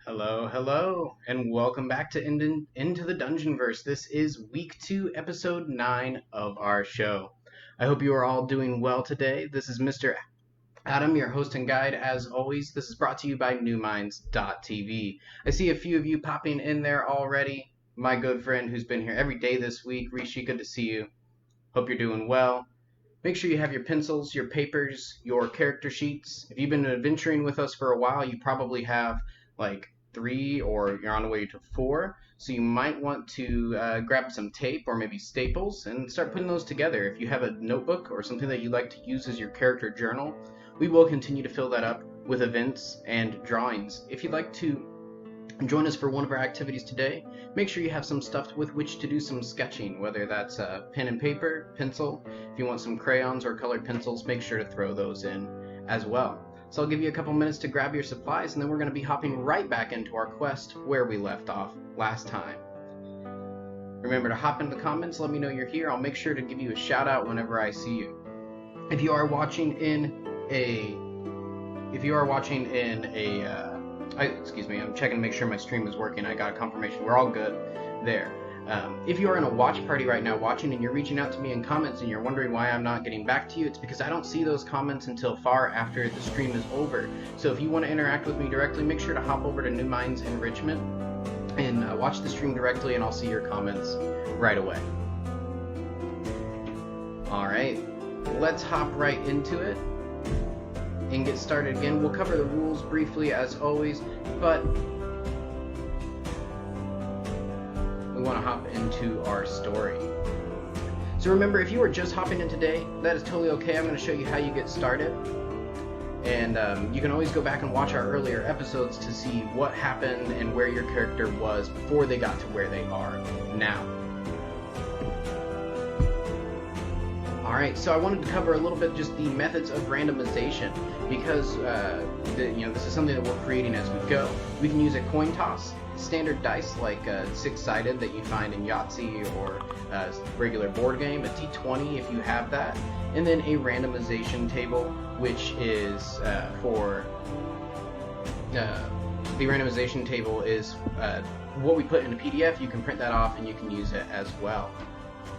Hello, hello, and welcome back to Into the Dungeonverse. This is week 2, episode 9 of our show. I hope you are all doing well today. This is Mr. Adam, your host and guide. As always, this is brought to you by NewMinds.tv. I see a few of you popping in there already. My good friend who's been here every day this week, Rishi, good to see you. Hope you're doing well. Make sure you have your pencils, your papers, your character sheets. If you've been adventuring with us for a while, you probably have like 3 or you're on the way to 4. So you might want to grab some tape or maybe staples and start putting those together. If you have a notebook or something that you like to use as your character journal, we will continue to fill that up with events and drawings. If you'd like to join us for one of our activities today, make sure you have some stuff with which to do some sketching, whether that's pen and paper, pencil. If you want some crayons or colored pencils, make sure to throw those in as well. So I'll give you a couple minutes to grab your supplies, and then we're going to be hopping right back into our quest where we left off last time. Remember to hop into the comments, let me know you're here. I'll make sure to give you a shout out whenever I see you. If you are watching in excuse me, I'm checking to make sure my stream is working. I got a confirmation. We're all good there. If you are in a watch party right now watching and you're reaching out to me in comments and you're wondering why I'm not getting back to you, it's because I don't see those comments until far after the stream is over. So if you want to interact with me directly, make sure to hop over to New Minds Enrichment and watch the stream directly, and I'll see your comments right away. Alright, let's hop right into it and get started again. We'll cover the rules briefly as always, but we want to hop into our story. So remember, if you are just hopping in today, that is totally okay. I'm going to show you how you get started. And you can always go back and watch our earlier episodes to see what happened and where your character was before they got to where they are now. Alright, so I wanted to cover a little bit just the methods of randomization, because this is something that we're creating as we go. We can use a coin toss, standard dice like six-sided that you find in Yahtzee or regular board game, a d20 if you have that, and then a randomization table, which is the randomization table is what we put in a PDF. You can print that off and you can use it as well.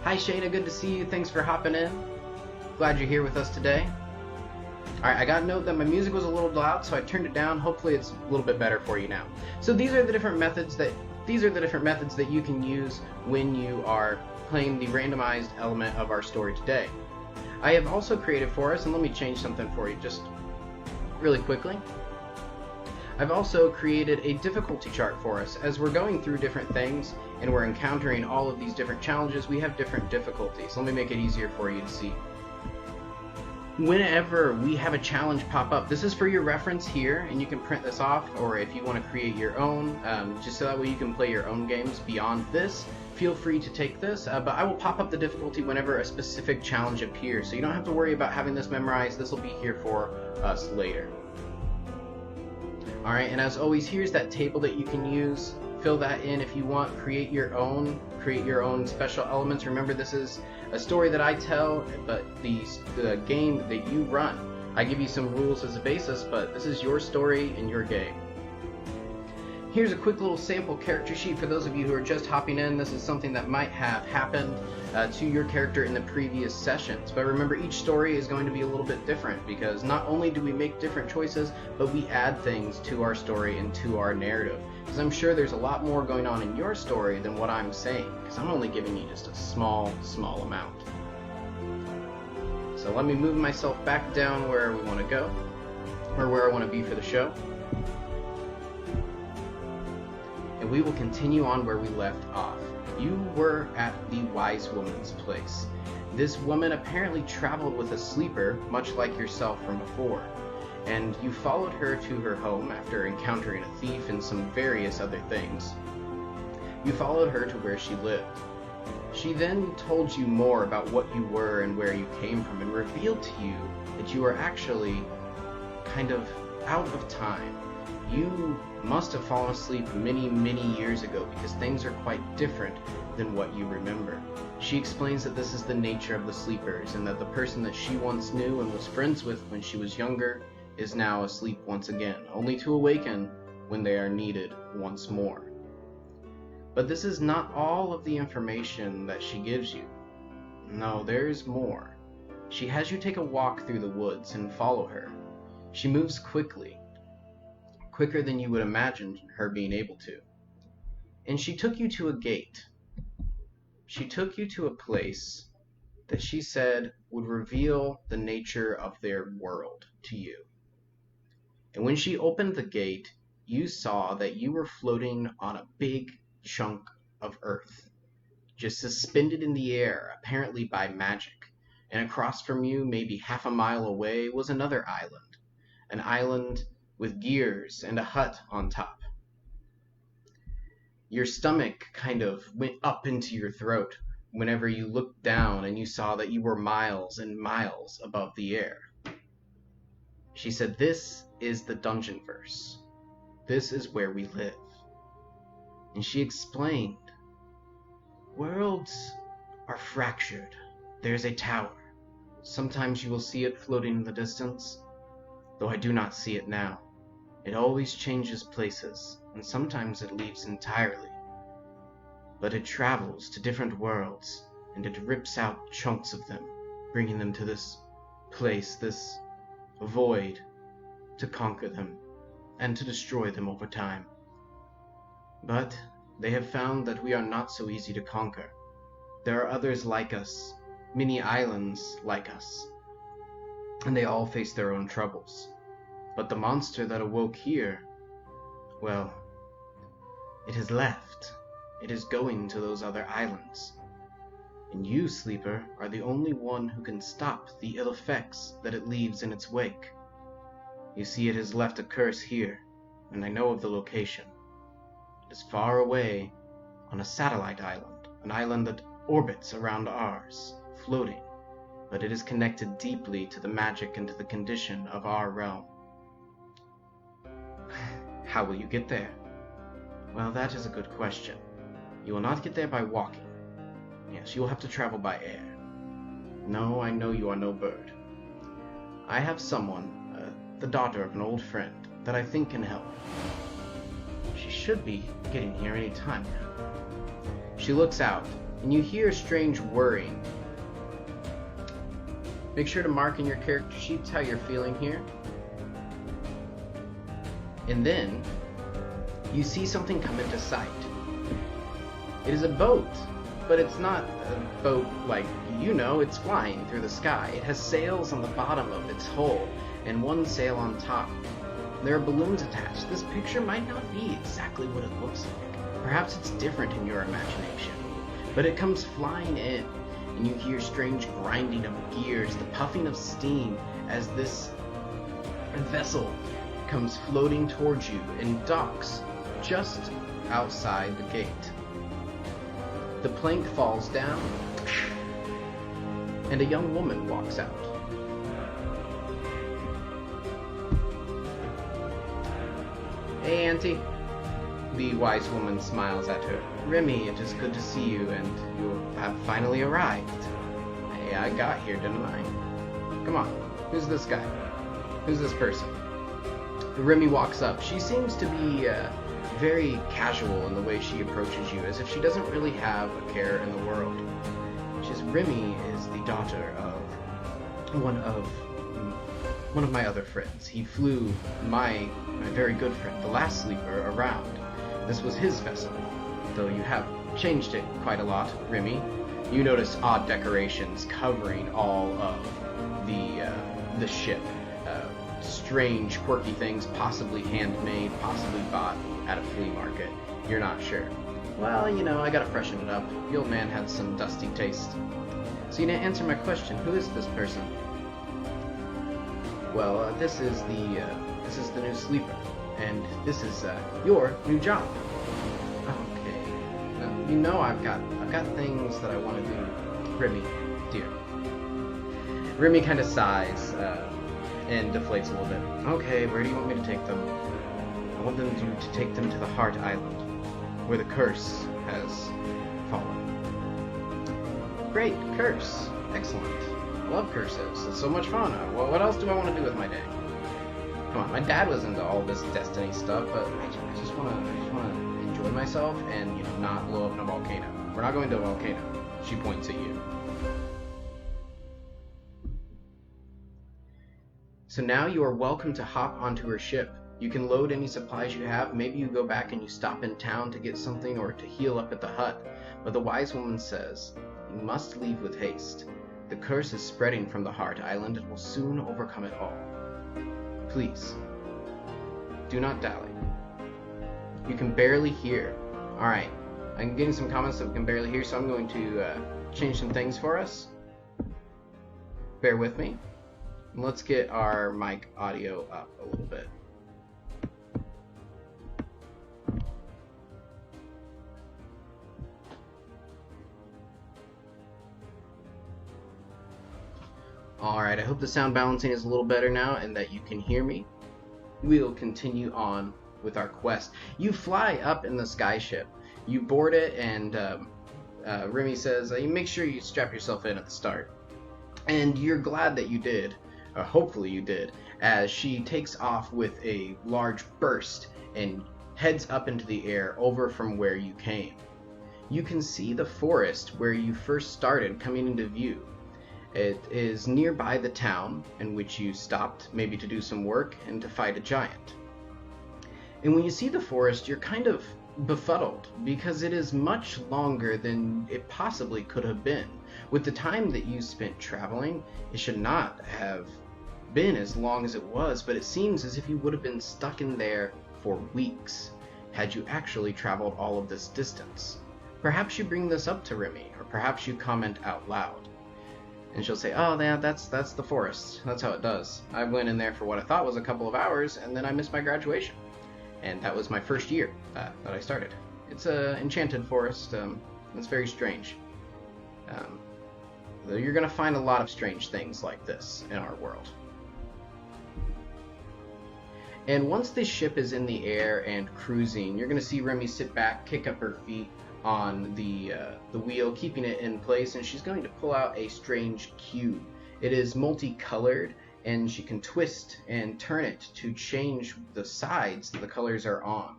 Hi Shayna, good to see you. Thanks for hopping in. Glad you're here with us today. Alright, I got a note that my music was a little loud, so I turned it down. Hopefully it's a little bit better for you now. So these are the different methods that you can use when you are playing the randomized element of our story today. I have also created for us, and let me change something for you just really quickly. I've also created a difficulty chart for us. As we're going through different things and we're encountering all of these different challenges, we have different difficulties. Let me make it easier for you to see. Whenever we have a challenge pop up, this is for your reference here, and you can print this off, or if you want to create your own, just so that way you can play your own games beyond this, feel free to take this, but I will pop up the difficulty whenever a specific challenge appears, so you don't have to worry about having this memorized. This will be here for us later. Alright, and as always, here's that table that you can use. Fill that in if you want. Create your own special elements. Remember, this is a story that I tell, but the game that you run. I give you some rules as a basis, but this is your story and your game. Here's a quick little sample character sheet for those of you who are just hopping in. This is something that might have happened to your character in the previous sessions. But remember, each story is going to be a little bit different, because not only do we make different choices, but we add things to our story and to our narrative. Because I'm sure there's a lot more going on in your story than what I'm saying, because I'm only giving you just a small amount. So let me move myself back down where we want to go, or where I want to be for the show. And we will continue on where we left off. You were at the wise woman's place. This woman apparently traveled with a sleeper, much like yourself from before, and you followed her to her home after encountering a thief and some various other things. You followed her to where she lived. She then told you more about what you were and where you came from, and revealed to you that you were actually kind of out of time. You must have fallen asleep many years ago, because things are quite different than what you remember. She explains that this is the nature of the sleepers, and that the person that she once knew and was friends with when she was younger is now asleep once again, only to awaken when they are needed once more. But this is not all of the information that she gives you. No, there's more. She has you take a walk through the woods and follow her. She moves quickly, quicker than you would imagine her being able to. And she took you to a gate. She took you to a place that she said would reveal the nature of their world to you. And when she opened the gate, you saw that you were floating on a big chunk of earth, just suspended in the air, apparently by magic. And across from you, maybe half a mile away, was another island. An island with gears and a hut on top. Your stomach kind of went up into your throat whenever you looked down and you saw that you were miles and miles above the air. She said, "This is the Dungeonverse. This is where we live." And she explained, "Worlds are fractured. There's a tower. Sometimes you will see it floating in the distance, though I do not see it now. It always changes places, and sometimes it leaves entirely. But it travels to different worlds, and it rips out chunks of them, bringing them to this place, this void, to conquer them, and to destroy them over time. But they have found that we are not so easy to conquer. There are others like us, many islands like us, and they all face their own troubles. But the monster that awoke here, well, it has left. It is going to those other islands. And you, Sleeper, are the only one who can stop the ill effects that it leaves in its wake. You see, it has left a curse here, and I know of the location. It is far away on a satellite island, an island that orbits around ours, floating, but it is connected deeply to the magic and to the condition of our realm." "How will you get there?" "Well, that is a good question. You will not get there by walking. Yes, you will have to travel by air. No, I know you are no bird. I have someone, the daughter of an old friend, that I think can help. She should be getting here any time now." She looks out, and you hear strange whirring. Make sure to mark in your character sheets how you're feeling here. And then, you see something come into sight. It is a boat, but it's not a boat like you know, it's flying through the sky. It has sails on the bottom of its hull, and one sail on top. There are balloons attached. This picture might not be exactly what it looks like. Perhaps it's different in your imagination. But it comes flying in, and you hear strange grinding of gears, the puffing of steam as this vessel comes floating towards you and docks just outside the gate. The plank falls down, and a young woman walks out. "Hey, Auntie." The wise woman smiles at her. "Remy, it is good to see you, and you have finally arrived. Hey, I got here, didn't I? Come on, who's this guy? Who's this person?" Remy walks up. She seems to be very casual in the way she approaches you, as if she doesn't really have a care in the world. Remy is the daughter of one of my other friends. He flew my very good friend, the last Sleeper, around. This was his vessel, though you have changed it quite a lot, Remy. You notice odd decorations covering all of the ship. Strange, quirky things, possibly handmade, possibly bought at a flea market. You're not sure. "Well, you know, I gotta freshen it up. The old man had some dusty taste." "So you didn't answer my question. Who is this person?" "Well, this is the new Sleeper, and this is your new job." "Okay. Well, you know I've got things that I want to do, Remy, dear." Remy kind of sighs and deflates a little bit. "Okay, where do you want me to take them?" "I want them to take them to the Heart Island, where the curse has fallen." "Great, curse. Excellent. I love curses. It's so much fun. What else do I want to do with my day?" Come on, my dad was into all this Destiny stuff, but I just wanna enjoy myself and, you know, not blow up in a volcano. We're not going to a volcano. She points at you. So now you are welcome to hop onto her ship. You can load any supplies you have. Maybe you go back and you stop in town to get something or to heal up at the hut. But the wise woman says, you must leave with haste. The curse is spreading from the Heart Island and will soon overcome it all. Please, do not dally. You can barely hear. Alright, I'm getting some comments that we can barely hear, so I'm going to change some things for us. Bear with me. Let's get our mic audio up a little bit. Alright, I hope the sound balancing is a little better now and that you can hear me. We'll continue on with our quest. You fly up in the sky ship. You board it, and Remy says, you make sure you strap yourself in at the start. And you're glad that you did, or hopefully you did, as she takes off with a large burst and heads up into the air over from where you came. You can see the forest where you first started coming into view. It is nearby the town in which you stopped, maybe to do some work and to fight a giant. And when you see the forest, you're kind of befuddled because it is much longer than it possibly could have been. With the time that you spent traveling, it should not have been as long as it was, but it seems as if you would have been stuck in there for weeks had you actually traveled all of this distance. Perhaps you bring this up to Remy, or perhaps you comment out loud. And she'll say, oh, yeah, that's the forest. That's how it does. I went in there for what I thought was a couple of hours, and then I missed my graduation. And that was my first year that I started. It's an enchanted forest. It's very strange. You're going to find a lot of strange things like this in our world. And once this ship is in the air and cruising, you're going to see Remy sit back, kick up her feet on the wheel, keeping it in place, and she's going to pull out a strange cube. It is multicolored, and she can twist and turn it to change the sides that the colors are on.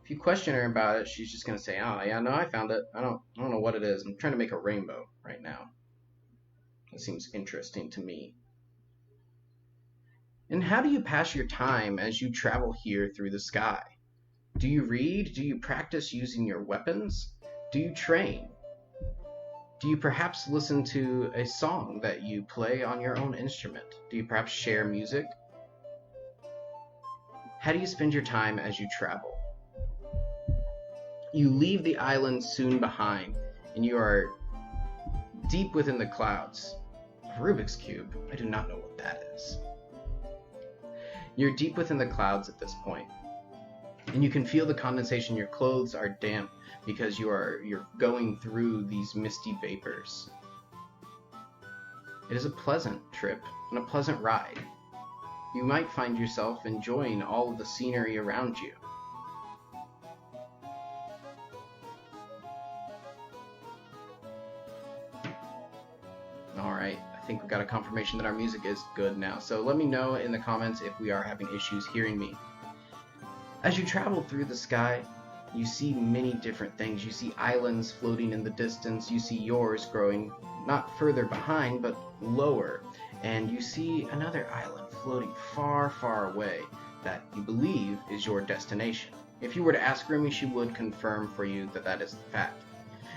If you question her about it, she's just going to say, oh yeah, no, I found it. I don't know what it is. I'm trying to make a rainbow right now. That seems interesting to me. And how do you pass your time as you travel here through the sky? Do you read? Do you practice using your weapons? Do you train? Do you perhaps listen to a song that you play on your own instrument? Do you perhaps share music? How do you spend your time as you travel? You leave the island soon behind, and you are deep within the clouds. Rubik's Cube? I do not know what that is. You're deep within the clouds at this point, and you can feel the condensation. Your clothes are damp because you're going through these misty vapors. It is a pleasant trip and a pleasant ride. You might find yourself enjoying all of the scenery around you. Alright, I think we got a confirmation that our music is good now, so let me know in the comments if we are having issues hearing me. As you travel through the sky, you see many different things. You see islands floating in the distance. You see yours growing not further behind, but lower. And you see another island floating far, far away that you believe is your destination. If you were to ask Remy, she would confirm for you that that is the fact.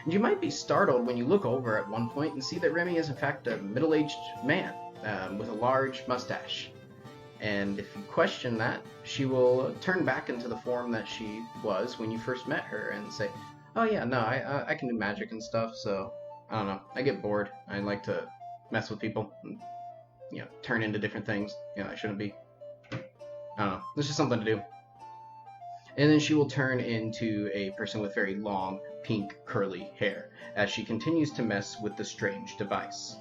And you might be startled when you look over at one point and see that Remy is in fact a middle-aged man with a large mustache. And if you question that, she will turn back into the form that she was when you first met her and say, oh yeah, no, I can do magic and stuff, so, I don't know, I get bored. I like to mess with people and, you know, turn into different things. You know, I shouldn't be. I don't know, it's just something to do. And then she will turn into a person with very long, pink, curly hair as she continues to mess with the strange device.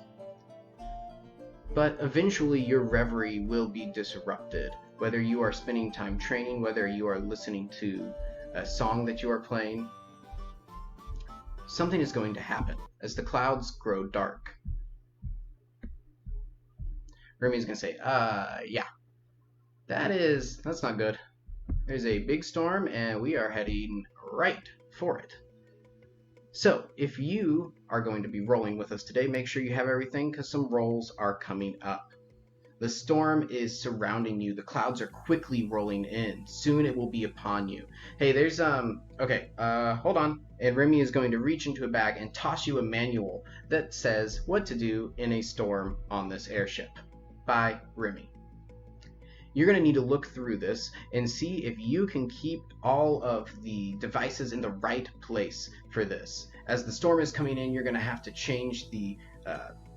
But eventually your reverie will be disrupted, whether you are spending time training, whether you are listening to a song that you are playing. Something is going to happen as the clouds grow dark. Remy's going to say, yeah. That's not good. There's a big storm, and we are heading right for it. So, if you are going to be rolling with us today, make sure you have everything because some rolls are coming up. The storm is surrounding you. The clouds are quickly rolling in. Soon it will be upon you. Hey, there's hold on. And Remy is going to reach into a bag and toss you a manual that says what to do in a storm on this airship. By Remy. You're going to need to look through this and see if you can keep all of the devices in the right place for this. As the storm is coming in, you're going to have to change the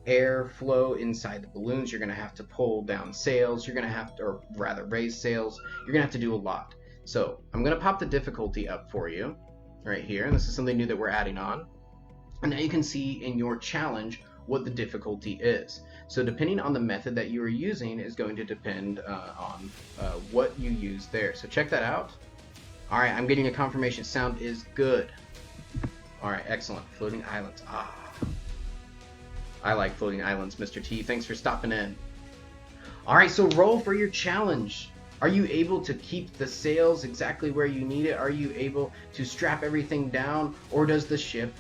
air flow inside the balloons. You're going to have to pull down sails. You're going to have to, or rather raise sails. You're going to have to do a lot. So I'm going to pop the difficulty up for you right here. And this is something new that we're adding on. And now you can see in your challenge what the difficulty is. So depending on the method that you are using is going to depend on what you use there. So check that out. All right, I'm getting a confirmation. Sound is good. All right, excellent. Floating islands. I like floating islands, Mr. T. Thanks for stopping in. All right, so roll for your challenge. Are you able to keep the sails exactly where you need it? Are you able to strap everything down? Or does the ship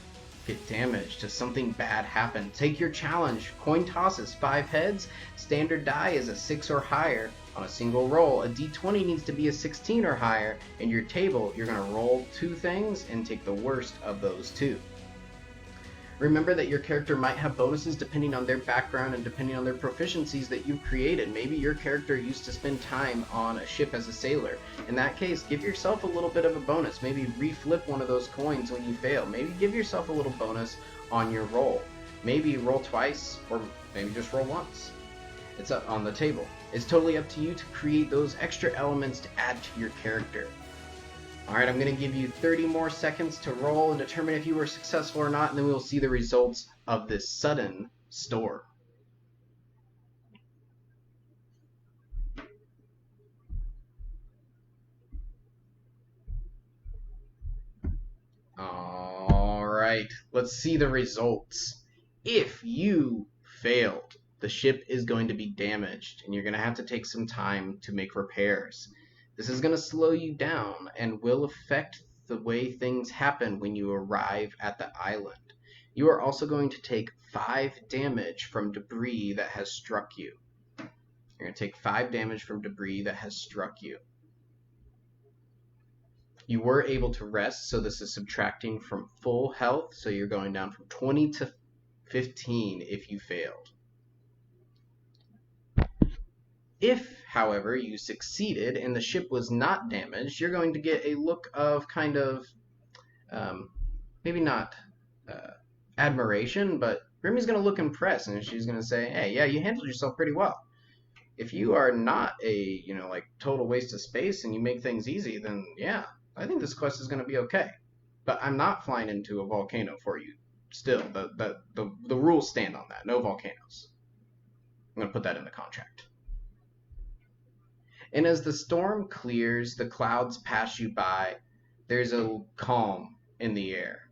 get damaged? Does something bad happen? Take your challenge. Coin tosses, 5 heads. Standard die is a 6 or higher on a single roll. A d20 needs to be a 16 or higher. In your table, you're going to roll 2 things and take the worst of those 2. Remember that your character might have bonuses depending on their background and depending on their proficiencies that you've created. Maybe your character used to spend time on a ship as a sailor. In that case, give yourself a little bit of a bonus. Maybe reflip one of those coins when you fail. Maybe give yourself a little bonus on your roll. Maybe roll twice, or maybe just roll once. It's up on the table. It's totally up to you to create those extra elements to add to your character. Alright, I'm going to give you 30 more seconds to roll and determine if you were successful or not, and then we will see the results of this sudden storm. Alright, let's see the results. If you failed, the ship is going to be damaged, and you're going to have to take some time to make repairs. This is going to slow you down and will affect the way things happen when you arrive at the island. You are also going to take 5 damage from debris that has struck you. You're going to take 5 damage from debris that has struck you. You were able to rest, so this is subtracting from full health, so you're going down from 20 to 15 if you failed. If, however, you succeeded and the ship was not damaged, you're going to get a look of kind of, maybe not admiration, but Remy's going to look impressed, and she's going to say, hey, yeah, you handled yourself pretty well. If you are not a, like total waste of space and you make things easy, then yeah, I think this quest is going to be okay. But I'm not flying into a volcano for you. Still, the rules stand on that. No volcanoes. I'm going to put that in the contract. And as the storm clears, the clouds pass you by, there's a calm in the air.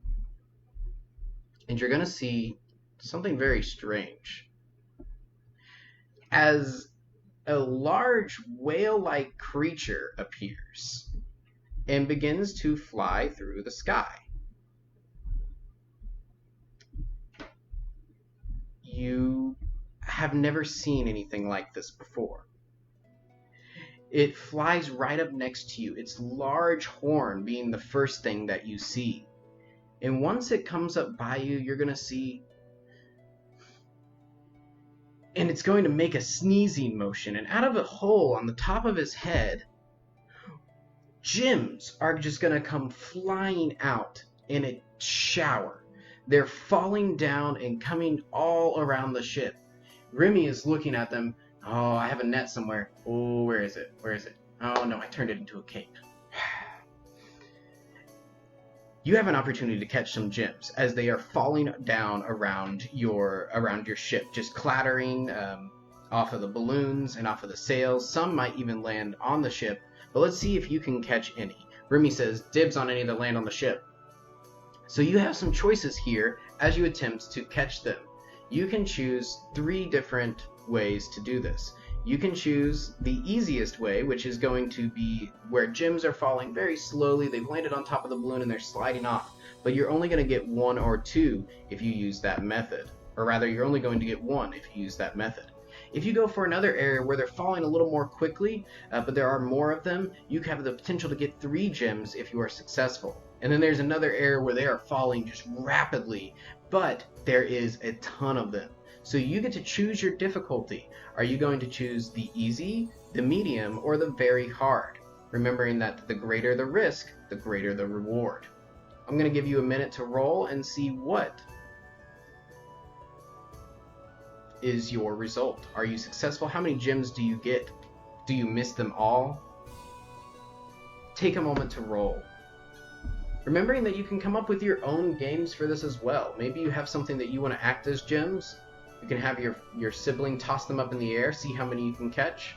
And you're going to see something very strange. As a large whale-like creature appears and begins to fly through the sky. You have never seen anything like this before. It flies right up next to you, its large horn being the first thing that you see. And once it comes up by you, you're going to see, and it's going to make a sneezing motion, and out of a hole on the top of his head, gems are just going to come flying out in a shower. They're falling down and coming all around the ship. Remy is looking at them. Oh, I have a net somewhere. Oh, where is it? Where is it? Oh, no, I turned it into a cape. You have an opportunity to catch some gems as they are falling down around your ship, just clattering off of the balloons and off of the sails. Some might even land on the ship, but let's see if you can catch any. Remy says, dibs on any that land on the ship. So you have some choices here as you attempt to catch them. You can choose 3 different ways to do this. You can choose the easiest way, which is going to be where gems are falling very slowly. They've landed on top of the balloon and they're sliding off, but you're only going to get 1 or 2 if you use that method. Or rather, you're only going to get 1 if you use that method. If you go for another area where they're falling a little more quickly, but there are more of them, you have the potential to get 3 gems if you are successful. And then there's another area where they are falling just rapidly, but there is a ton of them. So you get to choose your difficulty. Are you going to choose the easy, the medium, or the very hard? Remembering that the greater the risk, the greater the reward. I'm going to give you a minute to roll and see what is your result. Are you successful? How many gems do you get? Do you miss them all? Take a moment to roll. Remembering that you can come up with your own games for this as well. Maybe you have something that you want to act as gems. You can have your sibling toss them up in the air, see how many you can catch.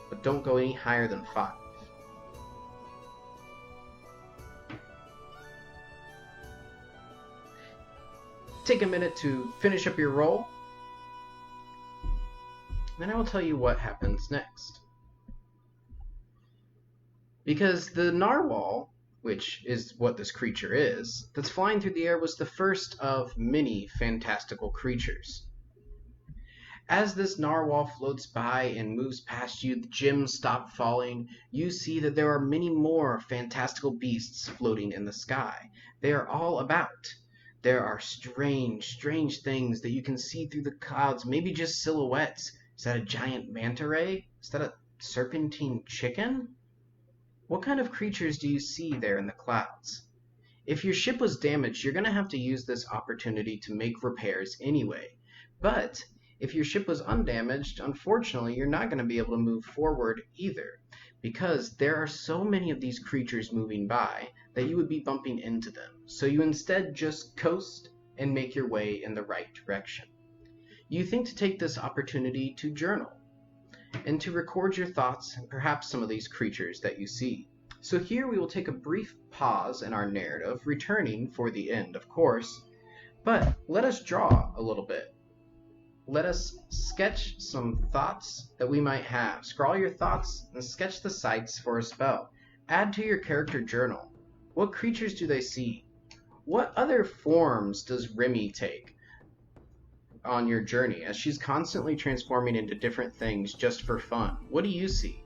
But don't go any higher than 5. Take a minute to finish up your roll. Then I will tell you what happens next. Because the narwhal, which is what this creature is, that's flying through the air was the first of many fantastical creatures. As this narwhal floats by and moves past you, the gems stop falling. You see that there are many more fantastical beasts floating in the sky. They are all about. There are strange, strange things that you can see through the clouds, maybe just silhouettes. Is that a giant manta ray? Is that a serpentine chicken? What kind of creatures do you see there in the clouds? If your ship was damaged, you're going to have to use this opportunity to make repairs anyway. But if your ship was undamaged, unfortunately, you're not going to be able to move forward either, because there are so many of these creatures moving by that you would be bumping into them. So you instead just coast and make your way in the right direction. You think to take this opportunity to journal and to record your thoughts and perhaps some of these creatures that you see. So here we will take a brief pause in our narrative, returning for the end, of course, but let us draw a little bit. Let us sketch some thoughts that we might have. Scrawl your thoughts and sketch the sights for a spell. Add to your character journal. What creatures do they see? What other forms does Remy take on your journey, as she's constantly transforming into different things just for fun? What do you see?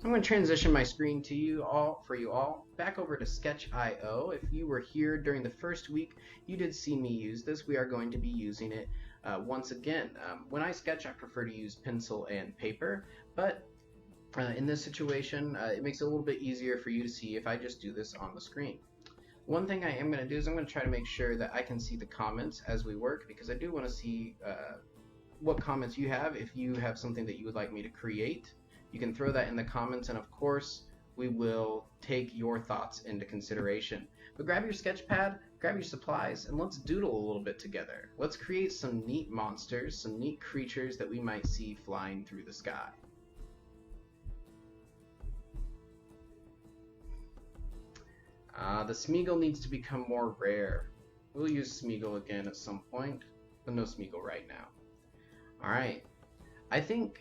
I'm going to transition my screen to you all, back over to Sketch.io. If you were here during the first week, you did see me use this. We are going to be using it once again. When I sketch, I prefer to use pencil and paper, but in this situation, it makes it a little bit easier for you to see if I just do this on the screen. One thing I am going to do is I'm going to try to make sure that I can see the comments as we work, because I do want to see what comments you have. If you have something that you would like me to create, you can throw that in the comments, and of course we will take your thoughts into consideration. But grab your sketch pad, grab your supplies, and let's doodle a little bit together. Let's create some neat monsters, some neat creatures that we might see flying through the sky. The Smeagol needs to become more rare. We'll use Smeagol again at some point, but no Smeagol right now. Alright, I think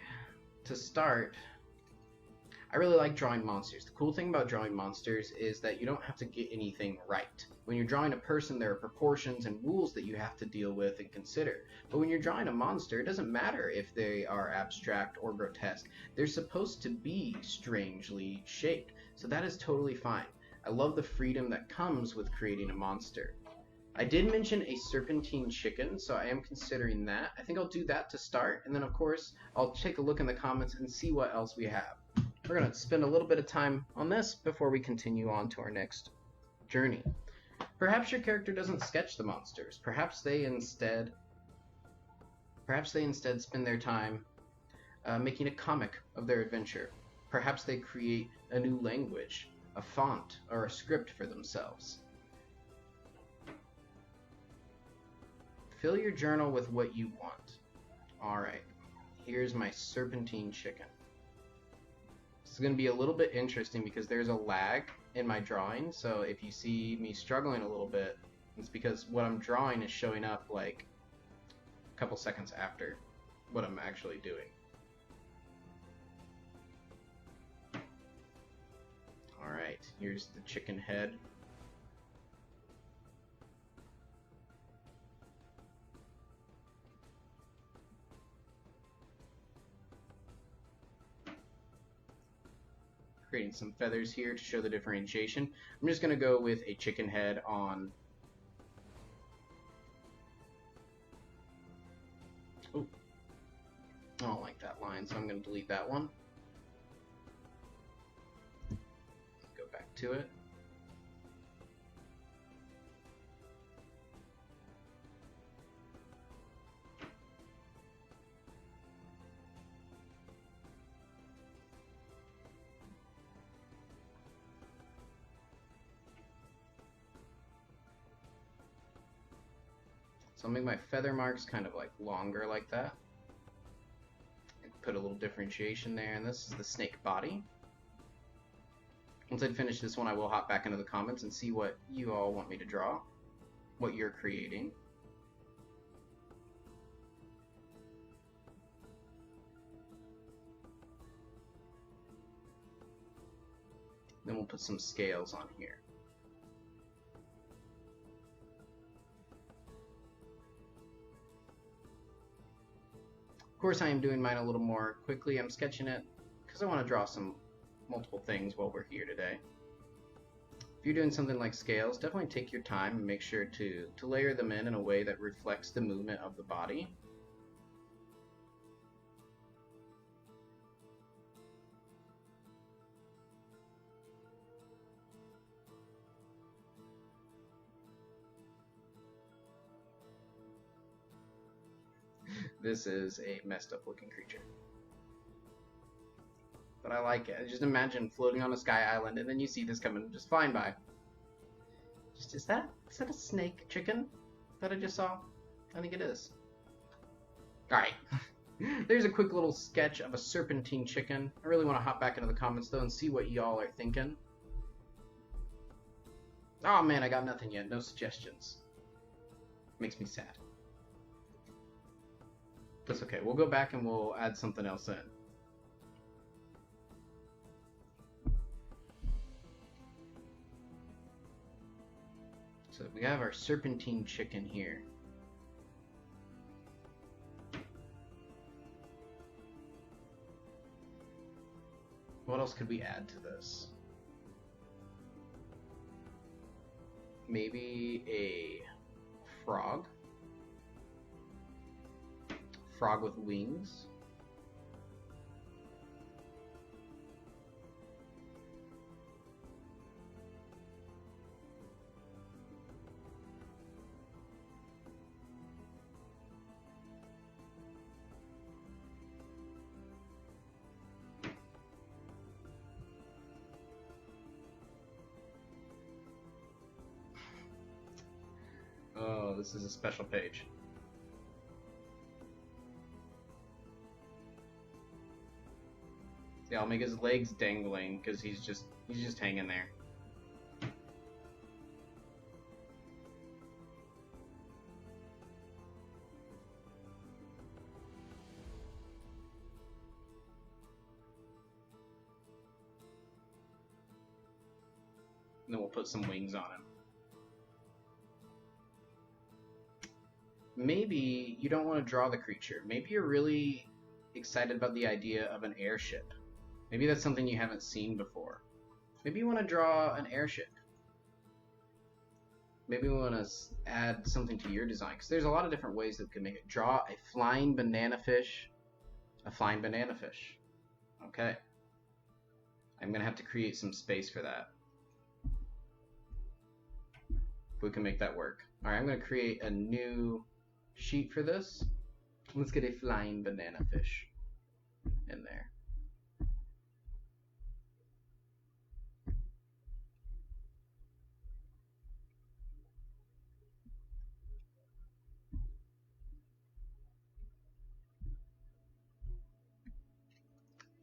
to start, I really like drawing monsters. The cool thing about drawing monsters is that you don't have to get anything right. When you're drawing a person, there are proportions and rules that you have to deal with and consider. But when you're drawing a monster, it doesn't matter if they are abstract or grotesque. They're supposed to be strangely shaped, so that is totally fine. I love the freedom that comes with creating a monster. I did mention a serpentine chicken, so I am considering that. I think I'll do that to start, and then of course I'll take a look in the comments and see what else we have. We're going to spend a little bit of time on this before we continue on to our next journey. Perhaps your character doesn't sketch the monsters. Perhaps they instead spend their time making a comic of their adventure. Perhaps they create a new language, a font, or a script for themselves. Fill your journal with what you want. Alright, here's my serpentine chicken. This is going to be a little bit interesting because there's a lag in my drawing, so if you see me struggling a little bit, it's because what I'm drawing is showing up like a couple seconds after what I'm actually doing. Alright, here's the chicken head. Creating some feathers here to show the differentiation. I'm just going to go with a chicken head on... Oh, I don't like that line, so I'm going to delete that one. Go back to it. So I'll make my feather marks kind of like longer like that. And put a little differentiation there, and this is the snake body. Once I finish this one, I will hop back into the comments and see what you all want me to draw, what you're creating. Then we'll put some scales on here. Of course, I am doing mine a little more quickly. I'm sketching it because I want to draw some multiple things while we're here today. If you're doing something like scales, definitely take your time and make sure to layer them in a way that reflects the movement of the body. This is a messed up looking creature. But I like it. Just imagine floating on a sky island and then you see this coming just flying by. Just, is that a snake chicken that I just saw? I think it is. Alright. There's a quick little sketch of a serpentine chicken. I really want to hop back into the comments though and see what y'all are thinking. Oh man, I got nothing yet. No suggestions. Makes me sad. That's okay. We'll go back and we'll add something else in. So we have our serpentine chicken here. What else could we add to this? Maybe a frog? Frog with wings. Oh, this is a special page. Yeah, I'll make his legs dangling because he's just hanging there. And then we'll put some wings on him. Maybe you don't want to draw the creature. Maybe you're really excited about the idea of an airship. Maybe that's something you haven't seen before. Maybe you want to draw an airship. Maybe you want to add something to your design, because there's a lot of different ways that we can make it. Draw a flying banana fish. A flying banana fish. Okay. I'm going to have to create some space for that. If we can make that work. Alright, I'm going to create a new sheet for this. Let's get a flying banana fish in there.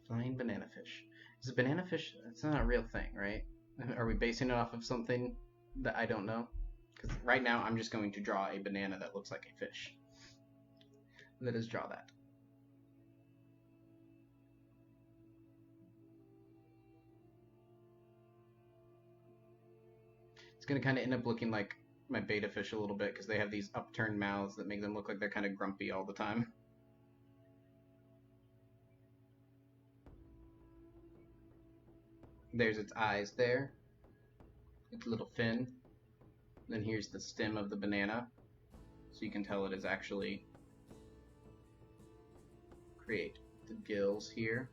Flying banana fish. Is a banana fish? It's not a real thing, right? Are we basing it off of something that I don't know? Because right now I'm just going to draw a banana that looks like a fish. Let us draw that. It's going to kind of end up looking like my beta fish a little bit because they have these upturned mouths that make them look like they're kind of grumpy all the time. There's its eyes there, its little fin. Then here's the stem of the banana, so you can tell it is actually create the gills here.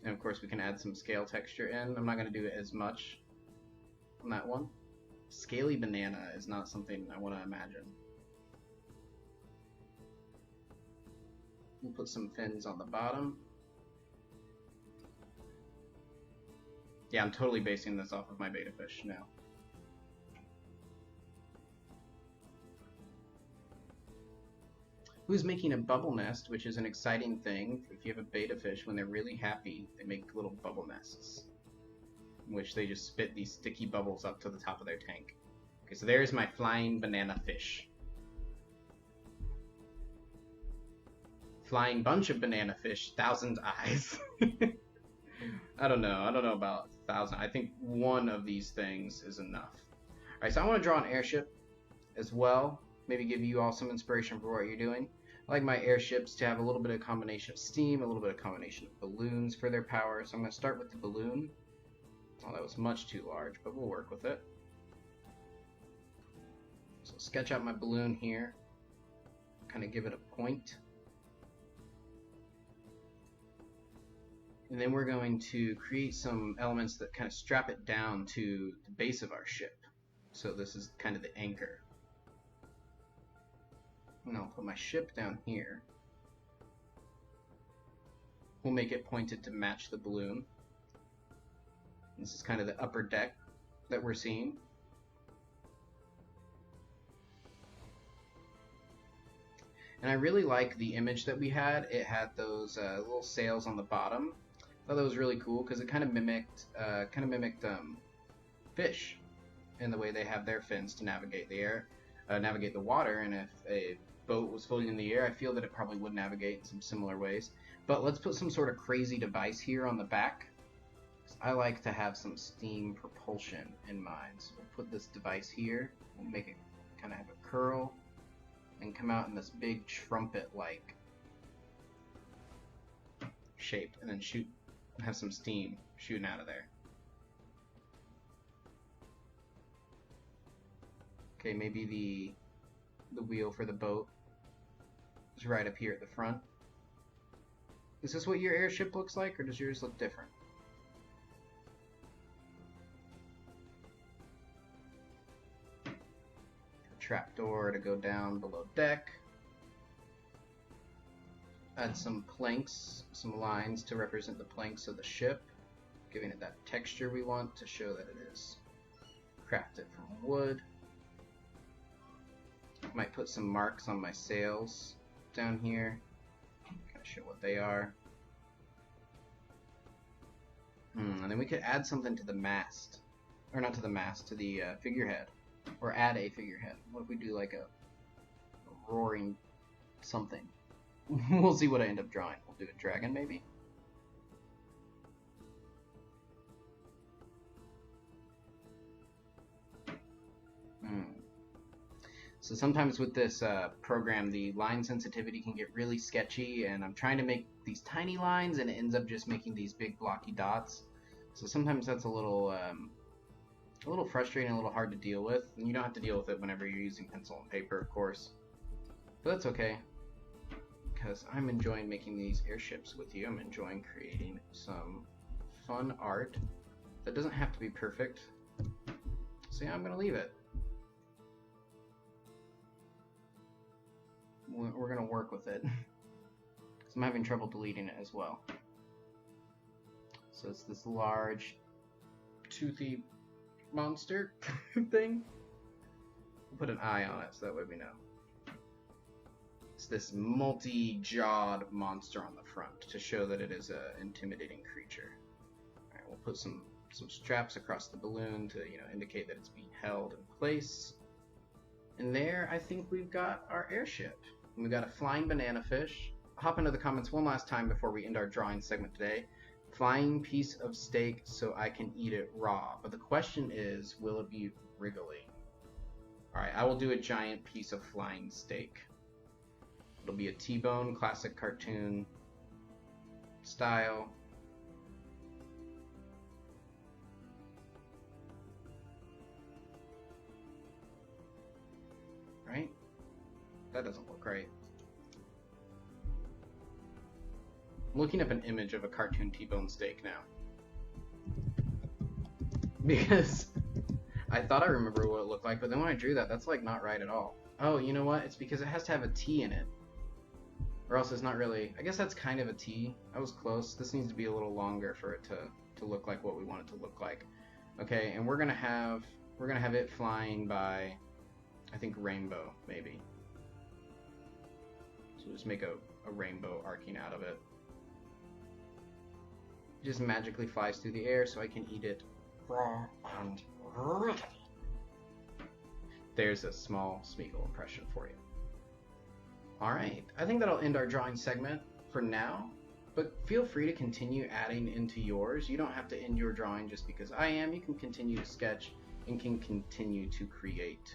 And of course we can add some scale texture in. I'm not going to do it as much on that one. Scaly banana is not something I want to imagine. We'll put some fins on the bottom. Yeah, I'm totally basing this off of my beta fish now. Who's making a bubble nest, which is an exciting thing. If you have a beta fish, when they're really happy, they make little bubble nests, in which they just spit these sticky bubbles up to the top of their tank. Okay, so there's my flying banana fish. Flying bunch of banana fish, 1,000 eyes. I don't know about 1,000. I think one of these things is enough. Alright, so I want to draw an airship as well. Maybe give you all some inspiration for what you're doing. I like my airships to have a little bit of combination of steam, a little bit of combination of balloons for their power. So I'm going to start with the balloon. Oh, that was much too large, but we'll work with it. So sketch out my balloon here. Kind of give it a point. And then we're going to create some elements that kind of strap it down to the base of our ship. So this is kind of the anchor. And I'll put my ship down here. We'll make it pointed to match the balloon. This is kind of the upper deck that we're seeing. And I really like the image that we had. It had those little sails on the bottom. I thought that was really cool because it kind of mimicked fish in the way they have their fins to navigate the air, navigate the water. And if a boat was floating in the air, I feel that it probably would navigate in some similar ways. But let's put some sort of crazy device here on the back. I like to have some steam propulsion in mind. So we'll put this device here. We'll make it kind of have a curl and come out in this big trumpet-like shape, and then shoot, have some steam shooting out of there. Okay, maybe the wheel for the boat is right up here at the front. Is this what your airship looks like, or does yours look different? Trapdoor to go down below deck. Add some planks, some lines to represent the planks of the ship, giving it that texture we want to show that it is crafted from wood. Might put some marks on my sails down here, kind of show what they are. And then we could add something to the mast, or not to the mast, to the figurehead. Or add a figurehead. What if we do like a roaring something? We'll see what I end up drawing. We'll do a dragon maybe. So sometimes with this program, the line sensitivity can get really sketchy, and I'm trying to make these tiny lines, and it ends up just making these big blocky dots. So sometimes that's a little frustrating, a little hard to deal with, and you don't have to deal with it whenever you're using pencil and paper, of course. But that's okay, because I'm enjoying making these airships with you. I'm enjoying creating some fun art that doesn't have to be perfect. So yeah, I'm going to leave it. We're going to work with it, because I'm having trouble deleting it as well. So it's this large, toothy monster thing. We'll put an eye on it so that way we know. It's this multi-jawed monster on the front to show that it is an intimidating creature. Alright, we'll put some straps across the balloon to indicate that it's being held in place. And there, I think we've got our airship. And we've got a flying banana fish. Hop into the comments one last time before we end our drawing segment today. flying piece of steak so I can eat it raw. But the question is, will it be wriggly? Alright, I will do a giant piece of flying steak. It'll be a T-bone, classic cartoon style. Right? That doesn't look right. I'm looking up an image of a cartoon T-bone steak now. Because I thought I remember what it looked like, but then when I drew that, that's like not right at all. Oh, you know what? It's because it has to have a T in it. Or else it's not really... I guess that's kind of a T. I was close. This needs to be a little longer for it to look like what we want it to look like. Okay, and we're gonna have it flying by, I think, rainbow, maybe. So we'll just make a rainbow arcing out of it. It just magically flies through the air so I can eat it raw and wriggly. There's a small Smeagol impression for you. Alright, I think that'll end our drawing segment for now, but feel free to continue adding into yours. You don't have to end your drawing just because I am. You can continue to sketch and can continue to create.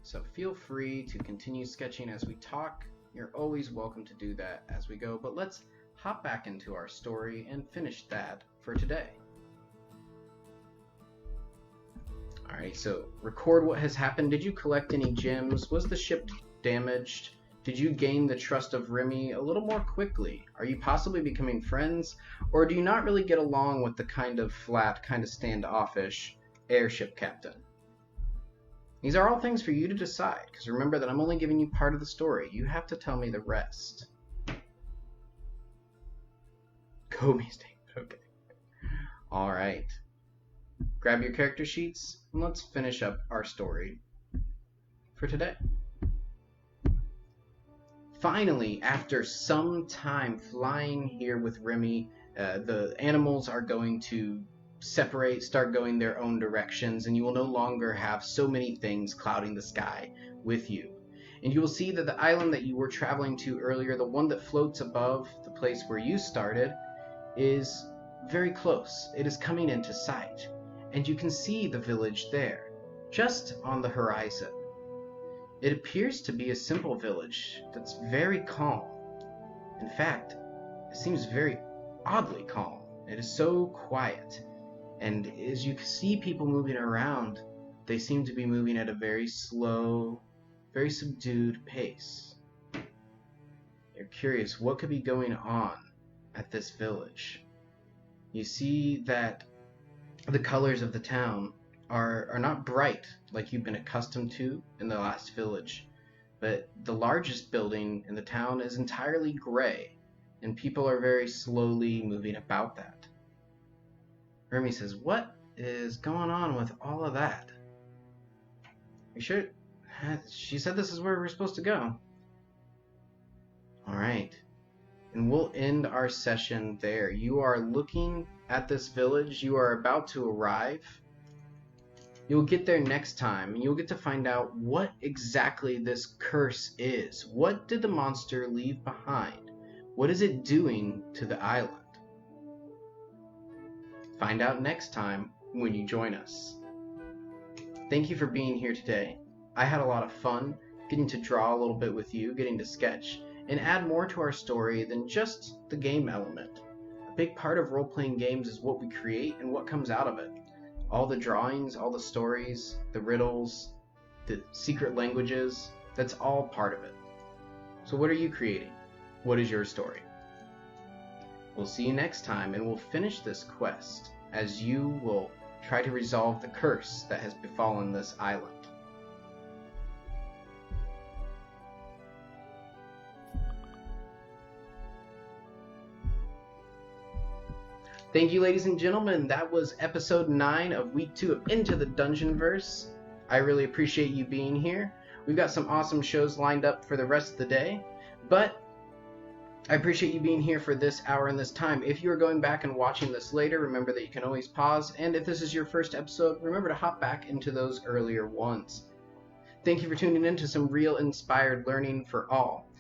So feel free to continue sketching as we talk. You're always welcome to do that as we go, but let's hop back into our story and finish that for today. Alright, so record what has happened. Did you collect any gems? Was the ship damaged? Did you gain the trust of Remy a little more quickly? Are you possibly becoming friends? Or do you not really get along with the kind of flat, kind of standoffish airship captain? These are all things for you to decide, because remember that I'm only giving you part of the story. You have to tell me the rest. Comey statement, okay. Alright. Grab your character sheets, and let's finish up our story for today. Finally, after some time flying here with Remy, the animals are going to separate, start going their own directions, and you will no longer have so many things clouding the sky with you. And you will see that the island that you were traveling to earlier, the one that floats above the place where you started, is very close. It is coming into sight, and you can see the village there, just on the horizon. It appears to be a simple village that's very calm. In fact, it seems very oddly calm. It is so quiet. And as you see people moving around, they seem to be moving at a very slow, very subdued pace. You're curious what could be going on at this village. You see that the colors of the town are not bright like you've been accustomed to in the last village, but the largest building in the town is entirely gray, and people are very slowly moving about that. Remy says, "What is going on with all of that? You sure? She said this is where we're supposed to go." Alright. And we'll end our session there. You are looking at this village. You are about to arrive. You'll get there next time, and you'll get to find out what exactly this curse is. What did the monster leave behind? What is it doing to the island? Find out next time when you join us. Thank you for being here today. I had a lot of fun getting to draw a little bit with you, getting to sketch, and add more to our story than just the game element. A big part of role-playing games is what we create and what comes out of it. All the drawings, all the stories, the riddles, the secret languages, that's all part of it. So what are you creating? What is your story? We'll see you next time, and we'll finish this quest as you will try to resolve the curse that has befallen this island. Thank you, ladies and gentlemen. That was episode 9 of week 2 of Into the Dungeonverse. I really appreciate you being here. We've got some awesome shows lined up for the rest of the day, but I appreciate you being here for this hour and this time. If you are going back and watching this later, remember that you can always pause, and if this is your first episode, remember to hop back into those earlier ones. Thank you for tuning in to some real inspired learning for all.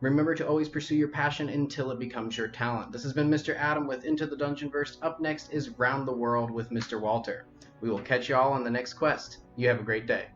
Remember to always pursue your passion until it becomes your talent. This has been Mr. Adam with Into the Dungeonverse. Up next is Round the World with Mr. Walter. We will catch you all on the next quest. You have a great day.